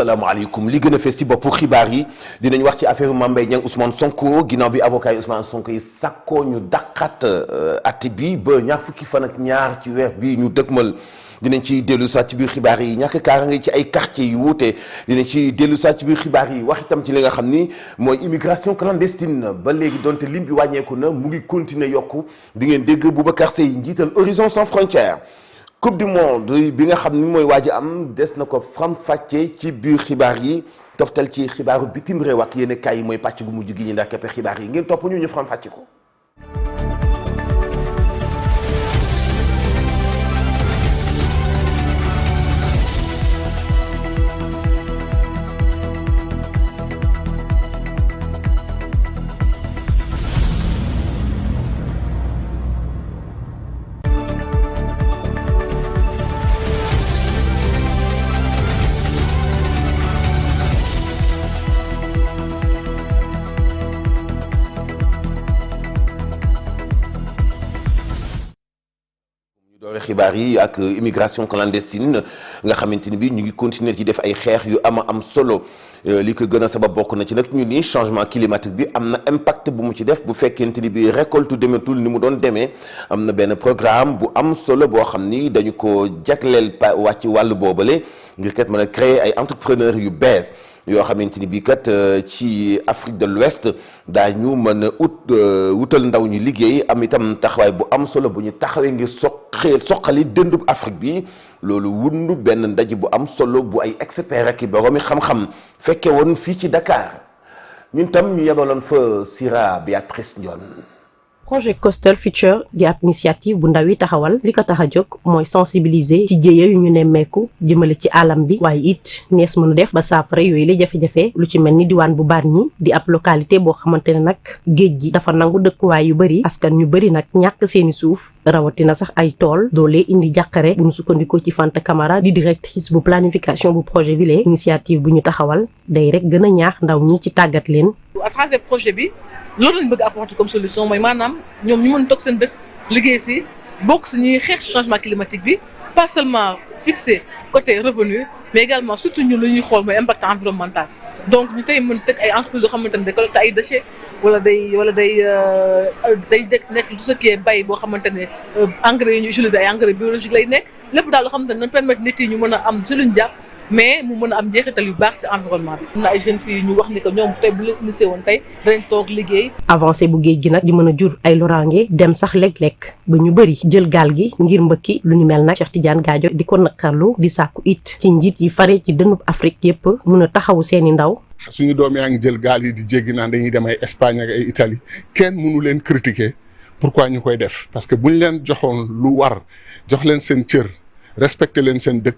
asalaamaaleykum li gën a fees ci boppu xibaar yi dinañ wax ci affaire Mame Mbaye Niang Ousmane Sonko ginnaaw bi avocat yi Ousmane Sonko yi sàkkoo ñu dàqat atti bi ba ñaar fukki fan ak ñaar ci weer bi ñu dëgmal dinañ ci dellu saa ci biir xibaar yi ñàkk kaaraange ci ay quartier yu wuute dinañ ci dellu saa ci biir xibaar yi wax itam ci li nga xam ni mooy immigration clandestine ba léegi donte lim bi wàññeeku na mu ngi continuer yokku di ngeen dégg Boubacar Seye njiital Horizon Sans Frontières. Coupe du monde bi nga xam ni mooy waaj am des na ko faram-fàccee ci biir xibaar yi toftal ci xibaaru bitim réew ak yéen kaay yi mooy pàcc gu mujj gi ñu ndax képp xibaar yi ngeen topp ñu faram-fàcce ko. xibaar yi ak immigration clandestine nga xamante ni bi ñu ngi continuer ci def ay xeex yu am solo li ko gën a sabab bokk na ci nag ñu ni changement climatique bi am na impact bu mu ci def bu fekkente ni bi récolte demetul ni mu doon demee am na benn programme bu am solo boo xam ni dañu ko jagleel wàcc wàllu boobale ngir kat mën a créer ay entrepreneurs yu bees yoo xamante ni bii kat ci Afrique de l'Ouest daañu mën a wutal ndaw ñu liggéey am itam taxawaay bu am solo bu ñu taxawee ngir soqali dëndub Afrique bi loolu wundu benn ndaje bu am solo bu ay experts ak i boroomi xam-xam fekke woon fii ci Dakar ñun tam ñu yebaloon fa Sira Béatrice Ndione. projet Coastal Future di ab initiative bu ndaw yi taxawal li ko tax a jóg mooy sensibiliser ci jéeya yu ñu nemmeeku jëmale ci alam bi waaye it nees mën a def ba saafara yooyu la jafe-jafe lu ci mel ni diwaan bu Bargny di ab localité boo xamante ne nag géej gi dafa nangu dëkkuwaay yu bëri askan ñu bëri nag ñàkk seeni suuf rawatina sax ay tool doolee indi jàqare bu ñu sukkandikoo ci Fanta Camara di directrice bu planification bu projet bi lee initiative bu ñu taxawal day rek gën a ñaax ndaw ñi ci tàggat leen. à travers projet bi. loolu lañ bëgg apporter comme solution mooy maanaam ñoom ñu mën toog seen dëkk liggéey si bokk si ñuy xeex changement climatique bi pas seulement fixé côté revenu mais également surtout ñun lu ñuy xool mooy impact environnemental donc ñu tey mën teg ay entreprises yoo xamante ne day collecté ay déchets wala day nekk tout ce qui est bay boo xamante ne engrais yi ñu utiliser ay engrais biologique lay nekk lépp daal loo xamante ne permettre nit yi ñu mën a am si luñ jàpp mais mu mën a am njeexital yu baax ci environnement bi. am na ay jeunes filles ñu wax ni que ñoom tey bu leen initié woon tey danañ toog liggéey. avancé bu géej gi nag di mën a jur ay loraange dem sax léeg-léeg ba ñu bëri jël gaal gi ngir mbëkki lu ñu mel nag Cheikh Tidiane Gadio di ko naqarlu di sàkku it ci njiit yi fare ci dënub Afrique yépp mën a taxawu seeni ndaw. suñu doom yaa ngi jël gaal yi di jéggi naan dañuy dem ay Espagne ak ay Italie kenn mënu leen critiquer pourquoi ñu koy def parce que buñ leen joxoon lu war jox leen seen cër. respecter leen seen dëkk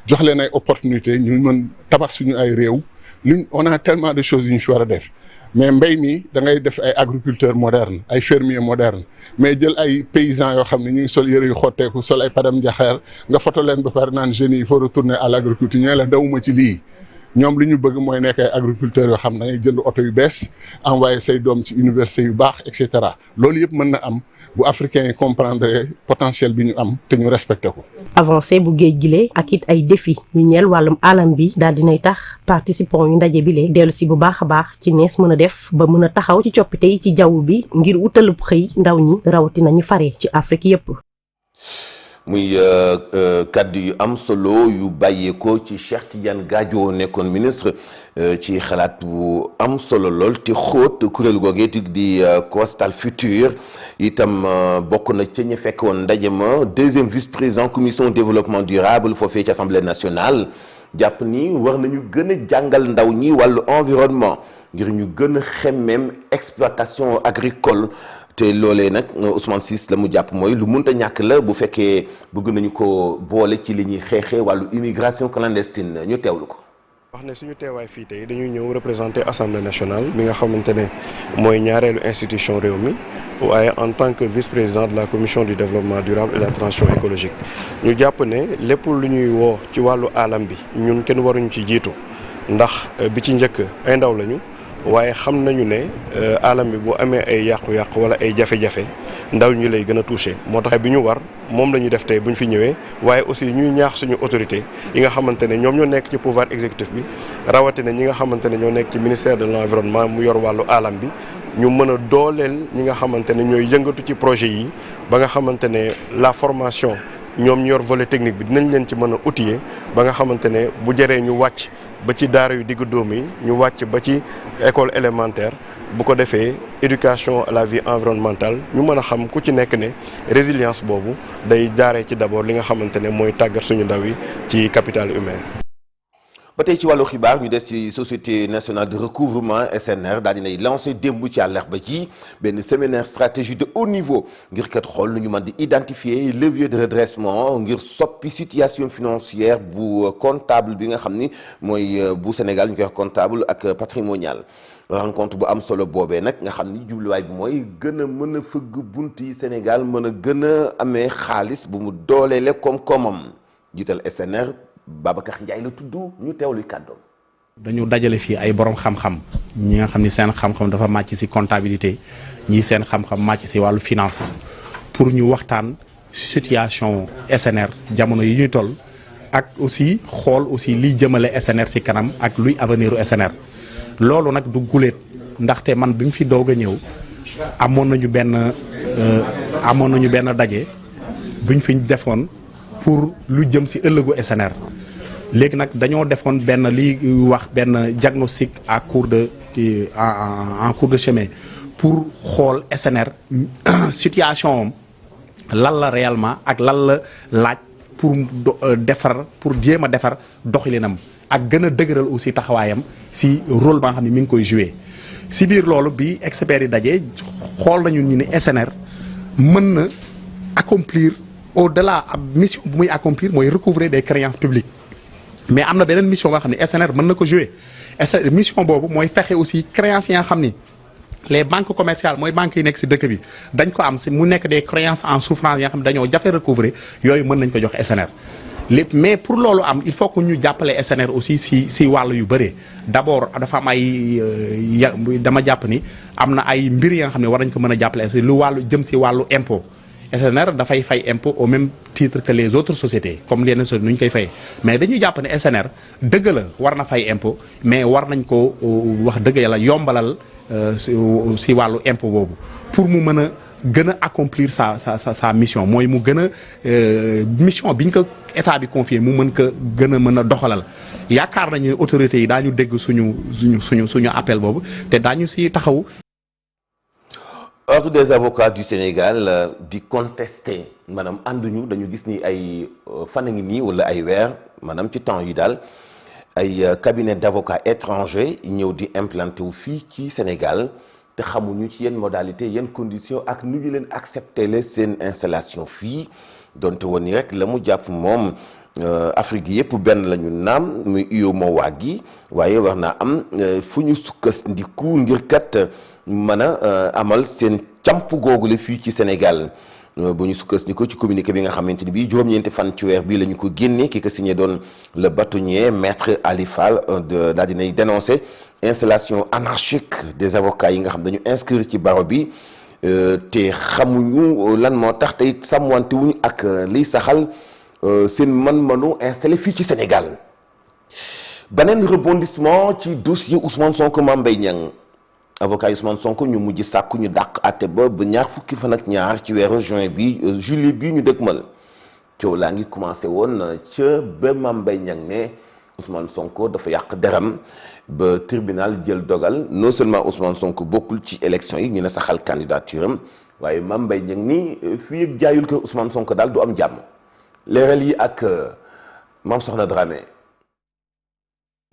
jox leen ay opportunités ñu mën tabax suñu ay réew on a tellement de choses yu ñu fi war a def mais mbéy mi da ngay def ay agriculteurs modernes ay fermiers modernes mais jël ay paysans yoo xam ne ñu ngi sol yëre yu xotteeku sol ay padam njaxeer nga foto leen ba pare naan jeunes yi il faut retourner à l'agriculture ñu la dawuma ci lii ñoom li ñu bëgg mooy nekk ay agriculteurs yoo xam ne da ngay jënd oto yu bees envoyé say doom ci université yu baax et cetera loolu yëpp mën na am bu africains yi comprendre potentiel bi ñu am te ñu respecté ko. avancé bu géej gile ak it ay défi yu ñeel wàllum alam bi daal dinay tax participants yu ndaje bi le dellu si bu baax a baax ci nees mën a def ba mën a taxaw ci coppite yi ci jaww bi ngir wutalub xëy ndaw ñi rawatina ñi fare ci Afrique yépp. muy kaddu yu am solo yu bàyyeekoo ci Cheikh Tidiane Gadio nekkoon ministre ci xalaat bu am solo lool te xóot kuréel googee di Coastal Future itam bokk na ca ñu fekk woon ndaje ma deuxième vice-président commission développement durable foofee ci assemblée nationale jàpp ni war nañu gën a jàngal ndaw ñi wàllu environnement ngir ñu gën a xemmeem exploitation agricole. te loolee nag Ousmane Ciss la mu jàpp mooy lu munta ñàkk la bu fekkee bëgg nañu ko boole ci li ñuy xeexee wàllu immigration clandestine ñu teewlu ko. wax ne suñu teewaay fii tey dañuy ñëw représenter assemblée nationale mi nga xamante ne mooy ñaareelu institution réew mi waaye en tant que vice-président de la commission du développement durable et de la transition écologique ñu jàpp ne lépp lu ñuy woo ci wàllu alam bi ñun kenn waruñu ci jiitu ndax bi ci njëkk ay ndaw lañu. waaye xam nañu ne alam bi bu amee ay yàqu-yàqu wala ay jafe-jafe ndaw ñi lay gën a touché moo tax bi ñu war moom la ñu def tey bu ñu fi ñëwee waaye aussi ñuy ñaax suñu autorité yi nga xamante ne ñoom ñoo nekk ci pouvoir exécutif bi rawatina ñi nga xamante ne ñoo nekk ci ministère de l'environnement mu yor wàllu alam bi ñu mën a dooleel ñi nga xamante ne ñooy yëngatu ci projet yi ba nga xamante ne la formation ñoom ñu yor volet technique bi dinañ leen ci mën a outiller ba nga xamante ne bu jëree ñu wàcc ba ci daara yu diggu dóom yi ñu wàcc ba ci école élémentaire bu ko defee éducation à la vie environnementale ñu mën a xam ku ci nekk ne résilience boobu day jaaree ci d'abord li nga xamante ne mooy tàggat suñu ndaw yi ci capital humain. ba tey ci wàllu xibaar ñu des ci société nationale de recouvrement SNR daal dinay lancé démb ci àllarba ji benn séminaire stratégie de haut niveau ngir kat xool nu ñu mën di identifier levier de redressement ngir soppi situation financière bu comptable bi nga xam ni mooy bu Sénégal ñu koy wax comptable ak patrimonial. rencontre bu am solo boobee nag nga xam ni jubluwaay bi mooy gën a mën a fëgg bunt yi Sénégal mën a gën a amee xaalis bu mu dooleele koom-koomam jiital SNR Babacar Ndiaye la tudd ñu teewluy kàddoom. dañu dajale fii ay borom xam-xam ñi nga xam ni seen xam-xam dafa màcc ci comptabilité ñii seen xam-xam màcc ci wàllu finance pour ñu waxtaan situation SNR jamono yi ñuy toll ak aussi xool aussi liy jëmale SNR ci kanam ak luy avenir u SNR. loolu nag du guléet ndaxte man bi mu fi doog a ñëw amoon nañu benn daje buñ fi defoon pour lu jëm ci ëllëgu SNR léegi nag dañoo defoon benn li wax benn diagnostic en cours de chemin pour xool SNR situation am lan la réellement ak lan la laaj pour jéem a defar doxalinam ak gën a dëgëral aussi taxawaayam si rôle ba nga xam ne mi ngi koy joué si biir loolu bi experts yi dajee xool nañu ñu ne SNR mën na accomplir au-delà ab mission bu muy accomplir mooy recouvrer des créances publiques mais am na beneen mission nga xam ne SNR mën na ko joué mission boobu mooy fexe aussi créances yi nga xam ni les banques commerciales mooy banques yi nekk si dëkk bi dañ ko am si mu nekk des créances en souffrance yi nga xam ne dañoo jafe recouvrer yooyu mën nañ ko jox SNR. lépp mais pour loolu am il faut que ñu jàppale SNR aussi si wàll yu bëree d'abord dafa am ay dama jàpp ni am na ay mbir yi nga xam ne war nañ ko mën a jàppale lu wàllu jëm si wàllu impôt SNR dafay fay impôt au même titre que les autres sociétés comme yeneen sociétés nu ñu koy fay mais dañuy jàpp ne SNR dëgg la war na fay impôt mais war nañ ko wax dëgg yàlla yombalal si wàllu impôt boobu pour mu mën a gën a accomplir sa mission mooy mu gën a mission biñ ko état bi confié mu mën ko gën a mën a doxalal yaakaar nañu autorités yi daañu dégg suñu appel boobu te daañu si taxaw. Ordre des avocats du Sénégal di contester maanaam ànduñu dañu gis ni ay fan a ngi nii wala ay weer maanaam ci temps yi daal ay cabinet d'avocats étrangers ñëw di implanté wu fii ci Sénégal. te xamuñu ci yenn modalité yenn conditions ak nu ñu leen accepté le seen installation fii donte woon ni rek la mu jàpp moom Afrique yëpp benn la ñu naam muy UEMOA gi waaye war naa am fu ñu sukkandiku ngir kat mën a amal seen camp googu la fii ci Sénégal bu ñu sukkandiku ci communiqué bi nga xamante ni bii juróom-ñeenti fan ci weer bii la ñu ko génne ki ko signé doon le bâtonnier maître Ali Fall daal dinay dénoncé installation anarchique des avocats yi nga xam dañu inscrire ci barreau bi te xamuñu lan moo tax tey sàmmwante wuñu ak liy saxal seen man-manu installé fii ci Sénégal. beneen rebondissement ci dossier Ousmane Sonko Mame Mbaye Niang avocat Ousmane Sonko ñu mujj sàkku ñu dàq àtte ba ñaar fukki fan ak ñaar ci weeru juin bi juillet bi ñu dëkkmal coow laa ngi commencé woon ca ba Mame Mbaye Niang ne Ousmane Sonko dafa yàq deram ba tribunal jël dogal non seulement Ousmane Sonko bokkul ci élection yi ñu ne saxal candidature am waaye Mame Mbaye Niang ni fii ak jaayul kër Ousmane Sonko daal du am jàmm leeral yi ak Mame Soxna Dramé.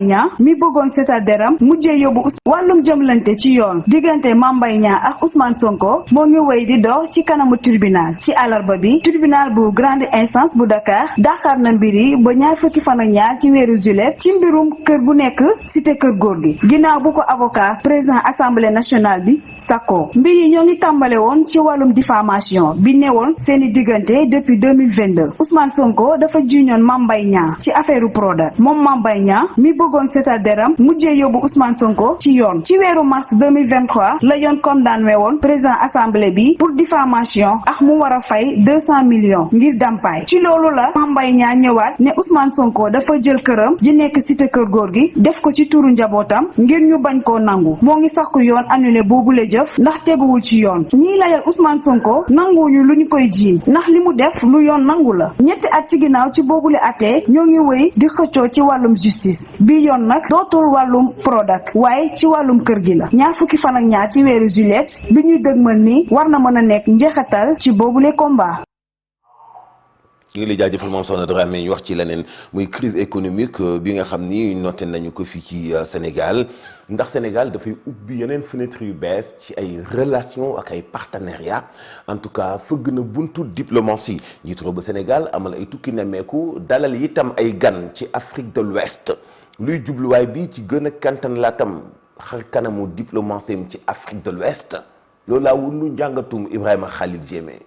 ñaa mi bëggoon seetal deram mujjee yóbbu wàllum jëmlante ci yoon diggante Mame Mbaye Niang ak Ousmane Sonko moo ngi wéy di dox ci kanamu tribunal ci alarba bi tribunal bu grande instance bu Dakar dàqaar na mbir yi ba ñaar fukki fan ak ñaar ci weeru juillet ci mbirum kër bu nekk cité kër góor gi ginnaaw bu ko avocat président assemblée nationale bi sàkkoo mbir yi ñoo ngi tàmbale woon ci wàllum diffamation bi newoon seeni diggante depuis 2022 Ousmane Sonko dafa jiiñoon Mame Mbaye Niang ci affaire Prodac moom Mame Mbaye Niang mi bëggoon seetal deram mujjee yóbbu Ousmane Sonko ci yoon ci weeru mars 2023 la yoon condamné woon président assemblée bi pour diffamation ak mu war a fay 200 millions ngir dàmpaay ci loolu la Mame Mbaye Niang ñëwaat ne Ousmane Sonko dafa jël këram ji nekk cité kër góor gi def ko ci turu njabootam ngir ñu bañ koo nangu moo ngi sakku yoon annulé boobule jëf ndax teguwul ci yoon ñiy layal Ousmane Sonko nanguwuñu lu ñu koy jiiñ ndax li mu def lu yoon nangu la ñetti at ci ginnaaw ci boobule atee ñoo ngi wéy di xëccoo ci wàllum justice bi yoon nag dootul wàllum Prodac waaye ci wàllum kër gi la ñaar fukki fan ak ñaar ci weeru juillet bi ñuy dëgmal ni war na mën a nekk njeexital ci boobule combat. ñu ngi lay jaajëfal moom Soxna Dramé ñu wax ci leneen muy crise économique bi nga xam ni noté nañu ko fii ci Sénégal ndax Sénégal dafay ubbi yeneen fenêtre yu bees ci ay relations ak ay partenariat en tout cas fëgg na buntu diplomatie njiitu réew bu Sénégal amal ay tukki nemmeeku dalal itam ay gan ci Afrique de l'Ouest luy jubluwaay bi ci gën a kantan laatam xar kanamu diplomatie ci Afrique de l'Ouest loolu laa wundu njàngatum Ibrahima Khalil Diémé.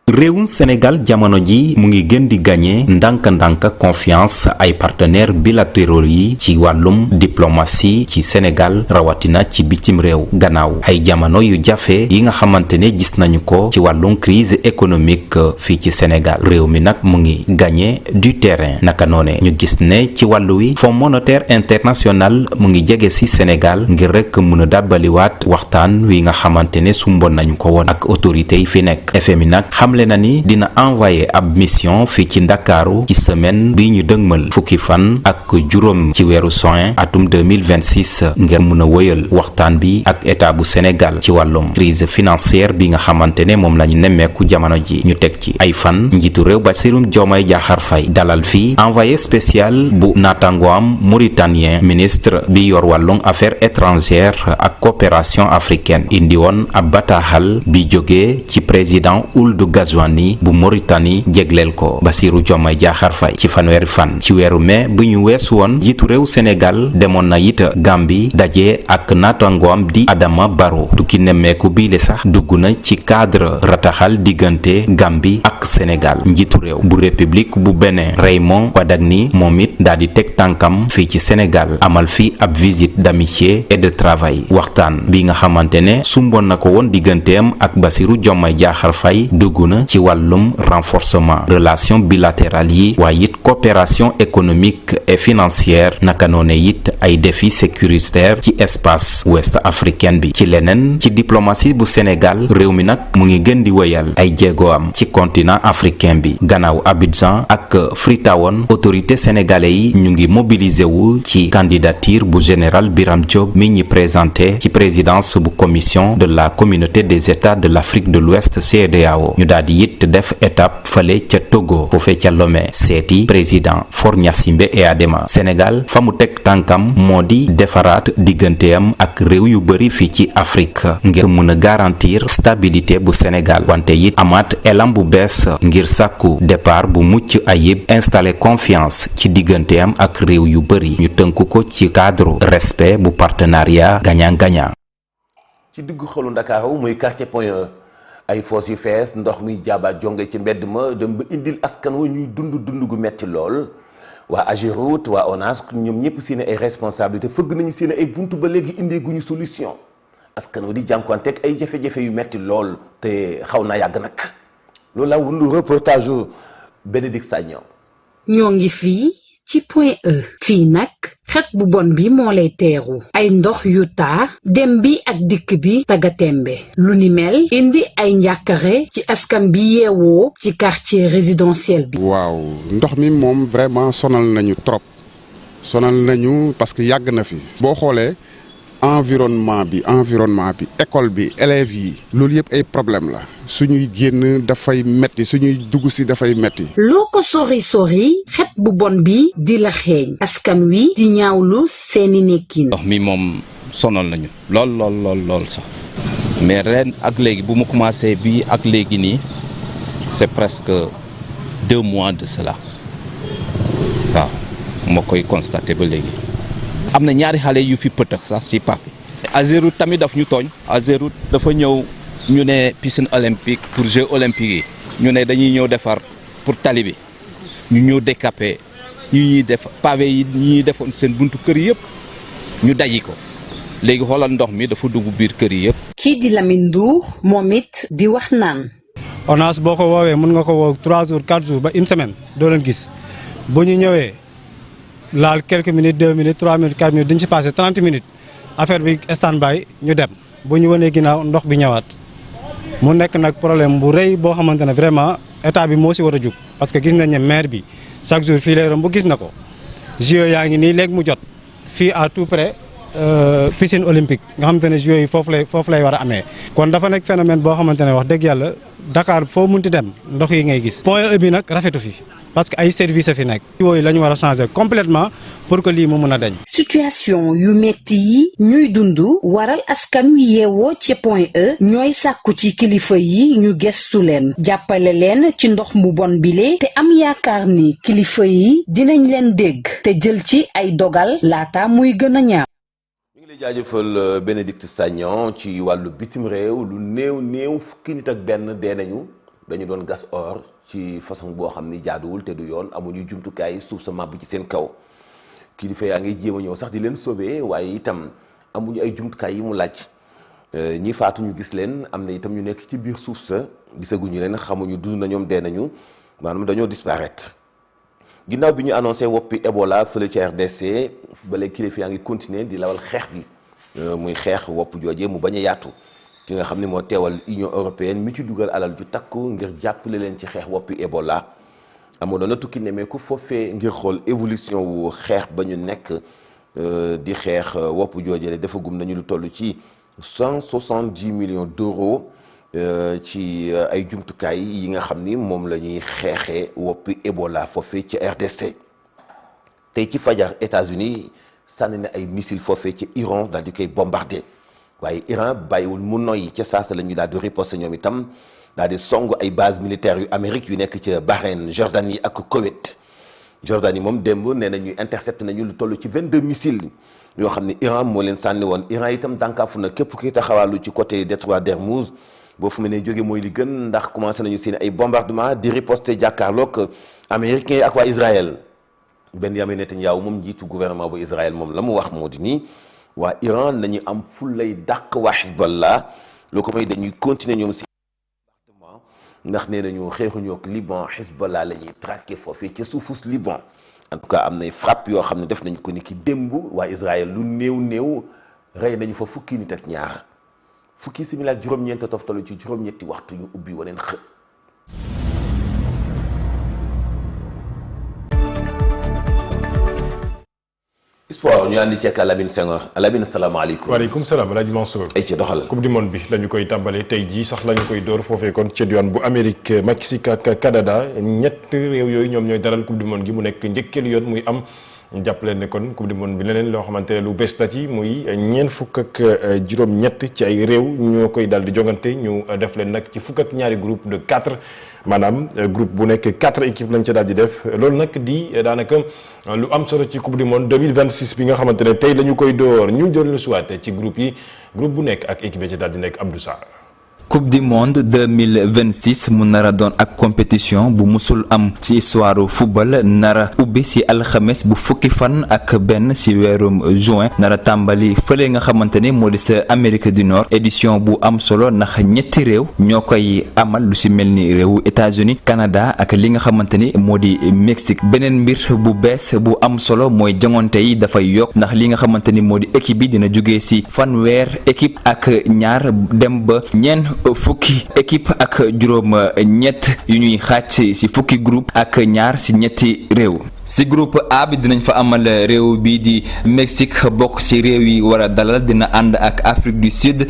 réewum Sénégal jamono ji mu ngi gën di gagné ndànk-ndànk confiance ay partenaires bilatéraux yi ci wàllum diplomatie ci Sénégal rawatina ci bitim réew gannaaw ay jamono yu jafe yi nga xamante ne gis nañu ko ci wàllum crise économique fii ci Sénégal réew mi nag mu ngi gagné du terrain naka noone ñu gis ne ci wàllu wi Fonds monétaire international mu ngi jege ci Sénégal ngir rek mën a dàbbaliwaat waxtaan wi nga xamante ne sumboon nañu ko woon ak autorités yi fi nekk FMI nag xamle na ni dina envoyé ab mission fii ci Ndakaaru ci semaine bi ñu dëgmal fukki fan ak juróom ci weeru juin atum 2026 ngir mën a wëyal waxtaan bi ak état bu Sénégal ci wàllum crise financière bi nga xamante ne moom la ñu nemmeeku jamono ji ñu teg ci ay fan njiitu réew Bassirou Diomaye Diakhar Faye dalal fii envoyé spécial bu naataangoam mauritanien ministre bi yor wàllum affaires étrangères ak coopération africaine indi woon ab bataaxal bi jógee ci président Ould Ghazouani bu Mauritanie jégleel ko Bassirou Diomaye Diakhar Faye ci fanweeri fan ci weeru mai bu ñu weesu woon jiitu réew Sénégal demoon na it Gambie daje ak naataangoam di Adama Barrow tukki nemmeeku bii le sax dugg na ci cadre rataxal diggante Gambie ak Sénégal njiitu réew bu république bu Bénin Raymond Wadagni moom it daal di teg tànkam fii ci Sénégal amal fi ab visite d'amitié et de travail waxtaan bi nga xamante ne sumboon na ko woon digganteem ak Bassirou Diomaye Diakhar Faye dugg na ci wàllum renforcement relation bilatérale yi waaye it coopération économique et financière naka noone it ay défis sécuritaires ci espace ouest africain bi ci leneen ci diplomatie bu Sénégal réew mi nag mu ngi gën di wëyal ay jéegoam ci continent africain bi gannaaw Abidjan ak Freetown autorité sénégalais yi ñu ngi mobiliser wu ci candidature bu général Birame Diop mi ñi présenté ci présidence bu commission de la communauté des états de l'Afrique de l'Ouest CEDEAO ñu daal di it def étape fale ca Togo foofee ca Lomé seeti président Faure Gnassingbé Eyadéma Sénégal fa mu teg tànkam moo di defaraat digganteem ak réew yu bari fii ci Afrique ngir mën a garantir stabilité bu Sénégal wante it amaat élan bu bees ngir sàkku départ bu mucc ayib installer confiance ci digganteem ak réew yu bari ñu tënku ko ci cadre respect bu partenariat gagnant-gagnant. ci diggu xolu Ndakaaru muy quartier Point E ay foos yu fees ndox mi jaabaat jonge ci mbedd ma dem ba indil askan wa ñuy dund gu metti lool waa Ageroute waa ONAS ñoom ñëpp seen ay responsabilité fëgg nañu seen ay buntu ba léegi indee guñu solution askan wa di jànkuwanteeg ay jafe-jafe yu metti lool te xaw naa yàgg nag loolu laa wundu reportage Bénédicte Sagnan. ñoo ngi fii ci Point E fii nag xet bu bon bi moo lay teeru ay ndox yu taa dem bi ak dikk bi tagatembe lu ni mel indi ay njàkkare ci askan bi yeewoo ci quartier résidentiel bi. waaw ndox mi moom vraiment sonal nañu trop sonal nañu parce que yàgg na fi. boo xoolee environnement bi école bi élèves yi loolu yëpp ay problème la suñuy génn dafay metti suñuy dugg si dafay metti. loo ko sori xet bu bon bi di la xeeñ askan wi di ñaawlu seeni nekkin. ndox mi moom sonal nañu lool sax mais ren ak léegi bu mu commencé bi ak léegi nii c'est presque 2 mois de cela waaw moo koy constaté ba léegi. am na ñaari xale yu fi pëtëx sax ci parc bi. Ageroute tamit daf ñu tooñ. Ageroute dafa ñëw ñu ne piscine olympique pour Jeux olympiques yi ñu ne dañuy ñëw defar pour tali bi ñu ñëw décaper yu ñuy def pavé yi ñuy defoon seen buntu kër yëpp ñu daji ko léegi xoolal ndox mi dafa dugg biir kër yi yëpp. kii di Lamine Ndour moom it di wax naan. ONAS boo ko woowee mën nga ko woo 3 jours 4 jours ba une semaine doo leen gis bu ñu ñëwee laal quelques minutes 2 minutes 3 minutes 4 minutes dañ ci passé 30 minutes affaire bi stand by ñu dem bu ñu wanee ginnaaw ndox bi ñëwaat mu nekk nag problème bu rëy boo xamante ne vraiment état bi moo si war a jug parce que gis nañ ne maire bi chaque jour fii lay romb bu gis na ko JO yaa ngi nii léegi mu jot fii à tout près piscine olympique nga xamante ne JO yi foofu lay war a amee kon dafa nekk phénomène boo xamante ne wax dëgg yàlla Dakar foo munti dem ndox yi ngay gis point E bi nag rafetu fi parce que ay service fi nekk yooyu la ñu war a changer complètement pour que lii mu mun a dañ. situation yu metti yi ñuy dund waral askan wi yeewoo ci point E ñooy sàkku ci kilifa yi ñu gestu leen jàppale leen ci ndox mu bon bile te am yaakaar ni kilifa yi dinañ leen dégg te jël ci ay dogal laata muy gën a ñaaw. ñu ngi lay jaajëfal Bénédicte Sagnan ci wàllu bitim réew lu néew fukki nit ak benn dee nañu dañu doon gas or ci façon boo xam ni jaaduwul te du yoon amuñu jumtukaay suuf sa màbb ci seen kaw kilifa yaa ngi jéem a ñëw sax di leen sauver waaye itam amuñu ay jumtukaay yi mu laaj ñi faatu ñu gis leen am na itam ñu nekk ci biir suuf sa gisaguñu leen xamuñu dund na ñoom dee nañu maanaam dañoo disparaître ginnaaw bi ñu annoncé woppi Ebola fële ci RDC ba léegi kilifa yaa ngi continuer di lawal xeex bi muy xeex wopp joojee mu bañ a yaatu ki nga xam ne moo teewal Union européenne mi ci dugal alal ju takku ngir jàppale leen ci xeex woppi Ebola amoon na tukki nemmeeku foofee ngir xool évolution wu xeex ba ñu nekk di xeex wopp joojee dafa gum nañu lu toll ci 170 millions d'euros ci ay jumtukaay yi nga xam ni moom la ñuy xeexee woppi Ebola foofee ci RDC tey ci fajar États-Unis sànni na ay missile foofee ci Iran daal di koy bombardé waaye Iran bàyyiwul mu noyyi ca saasa la ñu daal di riposte ñoom itam daal di song ay base militaire yu Amérique yu nekk ca Bahreïn Jordanie ak Koweït Jordanie moom démb nee na ñuy intercepté nañu lu toll ci 22 missiles yoo xam ne Iran moo leen sànni woon Iran itam dànkaafu na képp ki taxawaalu ci côté détroit d'Hermouz boo fu mu ne jóge mooy li gën ndax commencé nañu seen ay bombardement di riposte jàkkaarloog américains yi ak waa Israël Benyamin Netanyahu moom njiitu gouvernement bu Israël moom la mu wax moo di nii waa Iran nañu am ful lay dàq waa Hezbollah loo ko may dañuy continuer ñoom si département ndax nee nañu xeexuñu ak Liban Hezbollah la ñuy traqué foofee ca suufus Liban en tout cas am nay frappe yoo xam ne def nañu ko ni ki démb waa Israël lu néew rey nañu fa fukki nit ak ñaar fukki simili ak juróom-ñeent toftalu ci juróom-ñetti waxtu ñu ubbi waneen xë sport ñu àndi ci ak Alamine Senghor Alamine asalaamaaleykum. waaleykum salaam El Hadj Mansour. ay ci doxal. coupe du monde bi la ñu koy tàmbale tey jii sax la ñu koy door foofee kon ca diwaan bu Amérique Mexique ak Canada ñett réew yooyu ñoom ñooy dalal coupe du monde gi mu nekk njëkkeelu yoon muy am. jàppaleen ne kon coupe du monde bi leneen loo xamante ne lu bees la ci muy ñeent fukk ak juróom-ñett ci ay réew ñoo koy daal di jongante ñu def leen nag ci fukk ak ñaari groupe de 4 maanaam groupe bu nekk 4 équipes lañ ca daal di def loolu nag di daanaka lu am solo ci coupe du monde 2026 bi nga xamante ne tey la ñu koy door ñu jël lu suwaate ci groupe yi groupe bu nekk ak équipe yi ci daal di nekk Abdou Sarr. coupe du monde 2026 mu nar a doon ak compétition bu musul am ci histoire football nara ubbi ci alxames bu fukki fan ak benn ci weerum juin nara tàmbali fële nga xamante ni moo di sa Amérique du Nord édition bu am solo ndax ñetti réew ñoo koy amal lu ci mel ni réewu États-Unis Canada ak li nga xamante ni moo di Mexique beneen mbir bu bees bu am solo mooy jongante yi dafay yokk ndax li nga xamante ni moo di équipe bi dina jógee ci fanweer équipe ak ñaar dem ba ñeent fukki équipe ak juróom ñett yu ñuy xaaj ci fukki groupe ak ñaar ci ñetti réew ci groupe A bi dinañ fa amal réew bii di Mexique bokk ci réew yi war a dalal dina ànd ak Afrique du Sud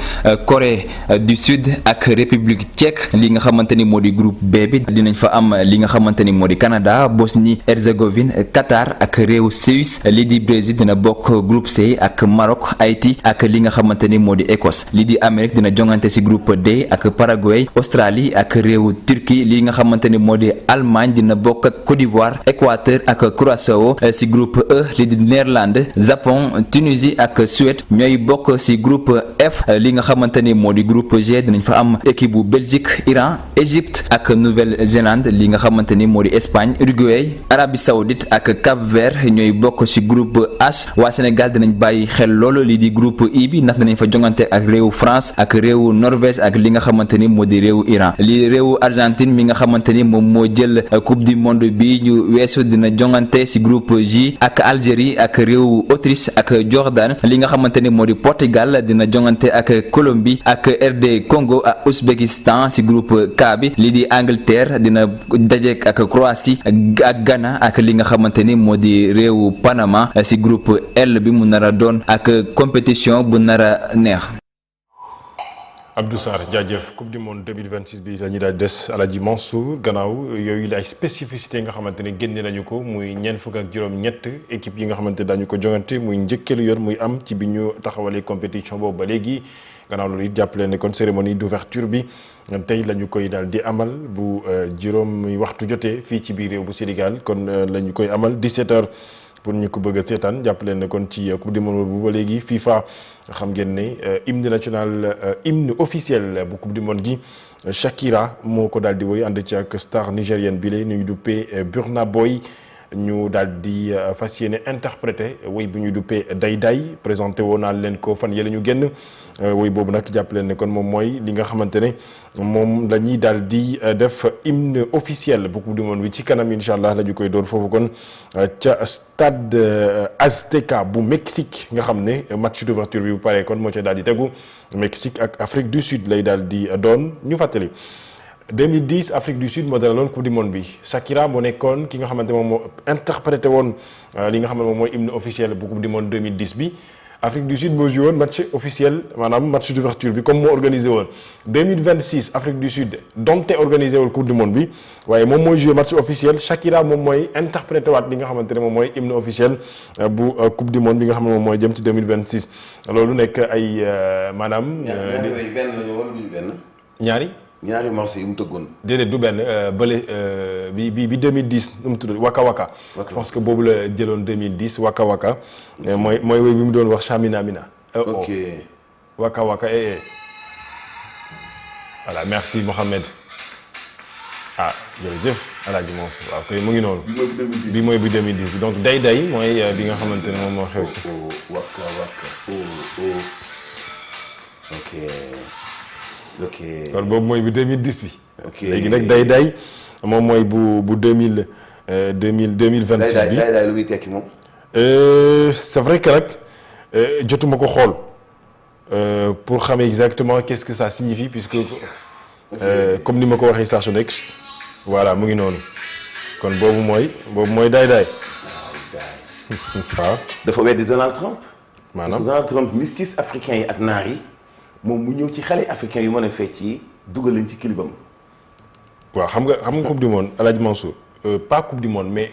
Corée du Sud ak République tchèque li nga xamante ni moo di groupe B bi dinañ fa am li nga xamante ni moo di Canada Bosnie Herzégovine Qatar ak réew Suisse li di Brésil dina bokk groupe C ak Maroc Haïti ak li nga xamante ni moo di Écosse li di Amérique dina jongante ci groupe D ak Paraguay Australie ak réew Turquie li nga xamante ni moo di Allemagne dina bokk ak Côte d'Ivoire Équateur ak ak Curaçao ci groupe E li di Néerlande Japon Tunisie ak Suède ñooy bokk ci groupe F li nga xamante ni moo di groupe G dinañ fa am équipe bu Belgique Iran Égypte ak Nouvelle-Zélande li nga xamante ni moo di Espagne Uruguay Arabie Saoudite ak Cap-Vert ñooy bokk ci groupe H waa Sénégal dinañ bàyyi xel loolu li di groupe I bi ndax dinañ fa jongante ak réewu France ak réewu Norvège ak li nga xamante ni moo di réewu Iran li réewu Argentine mi nga xamante ni moom moo jël coupe du monde bi ñu weesu dina jongante ci groupe J ak Algérie ak réewu Autriche ak Jordan li nga xamante ni moo di Portugal dina jongante ak Colombie ak RD Congo ak Ouzbékistan ci groupe K bi li di Angleterre dina dajeek ak Croatie ak Ghana ak li nga xamante ni moo di réewu Panama ci groupe L bi mu nar a doon ak compétition bu nar a neex. Abdou Sarr jaajëf coupe du monde 2026 bi dañuy daal des Aladji Mansour gannaaw yooyu la ay spécificité nga xamante ne génne nañu ko muy ñeent fukk ak juróom-ñett équipe yi nga xamante dañu ko jongante muy njëkkeelu yoon muy am ci bi ñu taxawalee compétition boobu ba léegi gannaaw loolu it jàppale ne kon cérémonie d'ouverture bi tey la ñu koy daal di amal bu juróomi waxtu jotee fii ci biir réew bu Sénégal kon la ñu koy amal 17h. pour ñu ko bëgg a seetaan jàpp leen ne kon ci coupe du monde bu ba léegi FIFA xam ngeen ne hymne national hymne officiel bu coupe du monde gi Shakira moo ko daal di woy ànd ci ak star nigérienne bi la ñuy duppee Burna Boy ñu daal di fas yéene interprété woy bu ñuy duppee Day Day présenté woo naa leen ko fan yële ñu génn woy boobu nag jàpp leen ne kon moom mooy li nga xamante ne moom la ñuy daal di def hymne officiel bu coupe du monde bi ci kanam incha allah la ñu koy door foofu kon ca stade Azteca bu Mexique nga xam ne match d'ouverture bi bu paree kon moo ca daal di tegu Mexique ak Afrique du Sud lay daal di doon ñu fàttali. 2010 Afrique du Sud moo dalaloon coupe du monde bi Shakira moo nekkoon ki nga xamante moom moo interprété woon li nga xam ne moom mooy hymne officiel bu coupe du monde 2010 bi Afrique du Sud moo joué woon match officiel maanaam match d'ouverture bi comme moo organisé woon 2026 Afrique du Sud donte organisé woon coupe du monde bi waaye moom mooy joué match officiel Shakira moom mooy interprété waat li nga xamante ne moom mooy hymne officiel bu coupe du monde bi nga xam ne moom mooy jëm ci 2026 loolu nekk ay maanaam. ñaari morceaux yi mu tëggoon. déedéet du benn bële bi 2010 nu mu tudd Waka Waka. je pense que boobu la jëloon 2010 Waka Waka. mooy woy bi mu doon wax Chamina Mina. ok Waka Waka voilà merci Mohamed jërëjëf Aladji Mansour waaw kay mu ngi noonu. bi mooy bu 2010 bi donc Day Day mooy bi nga xamante ne moom moo xew ci. Waka Waka ok kon boobu mooy bu 2010 bi. ok léegi nag Day Day moom mooy bu 2026 bi. Day Day lu muy tekki moom. c'est vrai que nag jotuma ko xool pour xam exactement qu'est-ce que ça signifie puisque comme ni ma ko waxee saa su nekk voilà mu ngi noonu kon boobu mooy Day Day. waaw dafa weddi Donald Trump. maanaam Donald Trump ni 6 africains yi ak naar yi. moom mu ñëw ci xale africain yu mën a fecc yi dugal leen ci kilibam. waaw xam nga coupe du monde Aladji Mansour pas coupe du monde mais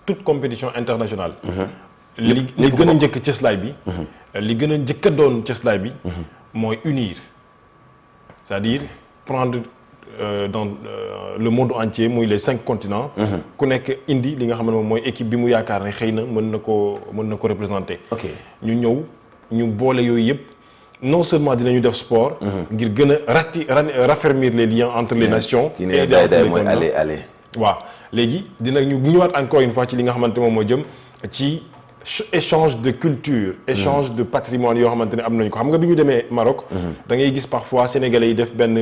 toute compétition internationale. li gën a njëkk cëslaay bi. li gën a njëkk a doon cëslaay bi. mooy unir c'est-à-dire prendre dans le monde entier muy les 5 continents. ku nekk indi li nga xam ne moom mooy équipe bi mu yaakaar ne xëy na mën na ko représenter. ok ñu ñëw ñu boole yooyu yëpp. non seulement dinañu def sport. ngir gën a raffermir les liens entre les nations. et Day Day mooy aller. waaw léegi dinañu ñëwaat encore une fois ci li nga xamante moom moo jëm ci échange de culture. échange de patrimoine yoo xamante ne am nañu ko xam nga bi ñu demee Maroc. da ngay gis parfois sénégalais yi def benn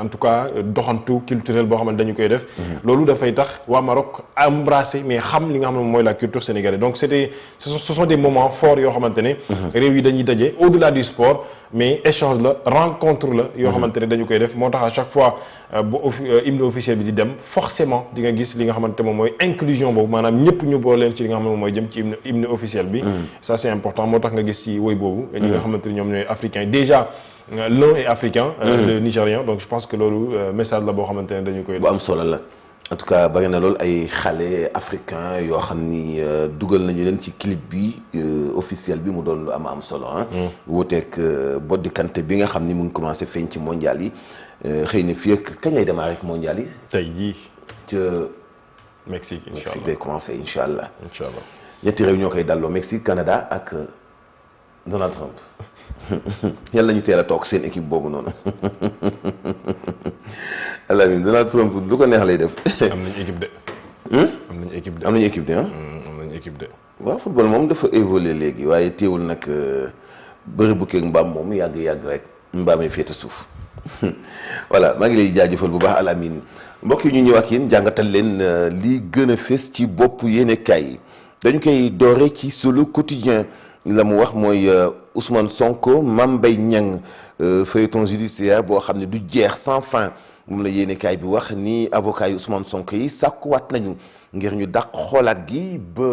en tout cas doxantu culturel boo xamante dañu koy def. loolu dafay tax waa Maroc embrasser mais xam li nga xam ne mooy la culture sénégalaise donc ce sont des moments forts yoo xamante ne. réew yi dañuy daje au-delà du sport mais échange la rencontre la. yoo xamante ne dañu koy def moo tax à chaque fois bu hymne officiel bi di dem forcément di nga gis li nga xamante moom mooy inclusion boobu maanaam ñëpp ñu boole leen ci li nga xam ne moom mooy jëm ci hymne officiel bi. ça c'est important moo tax nga gis ci woy boobu. ñi nga xamante ne ñoom ñooy africains déjà l'un est africain. le Nigérian donc je pense que loolu message la boo xamante ne dañu koy. bu am solo la en tout cas bari na loolu ay xale africain yoo xam ni dugal nañu leen ci clip bi officiel bi mu doon lu am solo ah. wuuteeg Bodi Kanté bi nga xam ni mu ngi commencé feeñ ci mondial yi xëy na fii ak kañ lay démarrer ak mondial yi. tey jii ca Mexique incha allah Mexique day commencé incha allah. incha allah ñetti réew ñoo koy dalloo Mexique Canada ak Donald Trump yàlla ñu teel a toog seen équipe boobu noonu alamin Donald Trump lu ko neex lay def. am nañu équipe de. am nañu équipe de am nañu équipe de am nañu équipe de. waaw football moom dafa évoluer léegi waaye teewul nag bëri bu keeg mbaam moom yàgg-yàgg rek mbaamee féete suuf voilà maa ngi lay jaajëfal bu baax alamin mbokk yi ñu ñëw ak yéen jàngatal leen li gën a fës ci bopp yéenekaay yi dañu koy doore ci Solo Quotidien la mu wax mooy Ousmane Sonko Mame Mbaye Niang feuilleton judiciaire boo xam ne du jeex sans fin moom la yéenekaay bi wax ni avocat yi Ousmane Sonko yi sàkkuwaat nañu ngir ñu dàq xoolaat gi ba